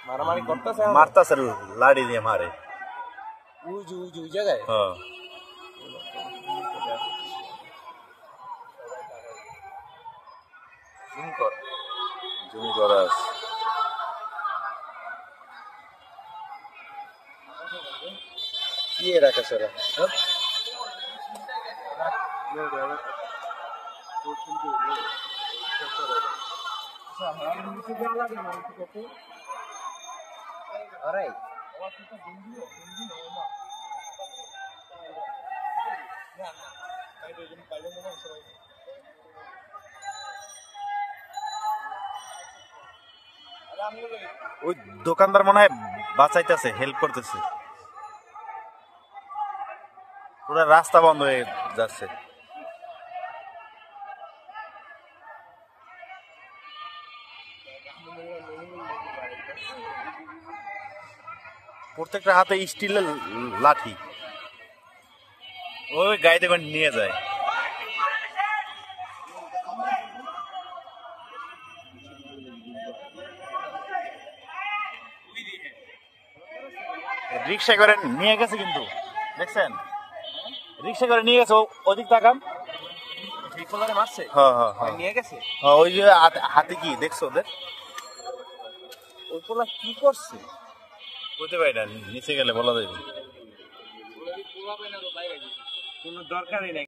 মারামারি করতেছে, মারতাছে লাড়ি দিয়ে মারে। ওই জায়গায় জমি করা আছে। কি রাখা সেরা ওই দোকানদার মনে হয় বাঁচাইতেছে, হেল্প করতেছে। পুরো রাস্তা বন্ধ হয়ে যাচ্ছে। প্রত্যেকটা হাতে স্টিলের লাঠি, ওই গাড়িতে করে নিয়ে যায়। রিক্সা করে নিয়ে গেছে, কিন্তু দেখছেন রিক্সা করে নিয়ে গেছে। ওদিক তাকান, মারছে, নিয়ে গেছে। ওই যে হাতে কি দেখছো ওদের? ওই পোলা কি করছে বুঝতে পারি না, নিচে গেলে বলা যাবে। কোনো দরকারই নাই।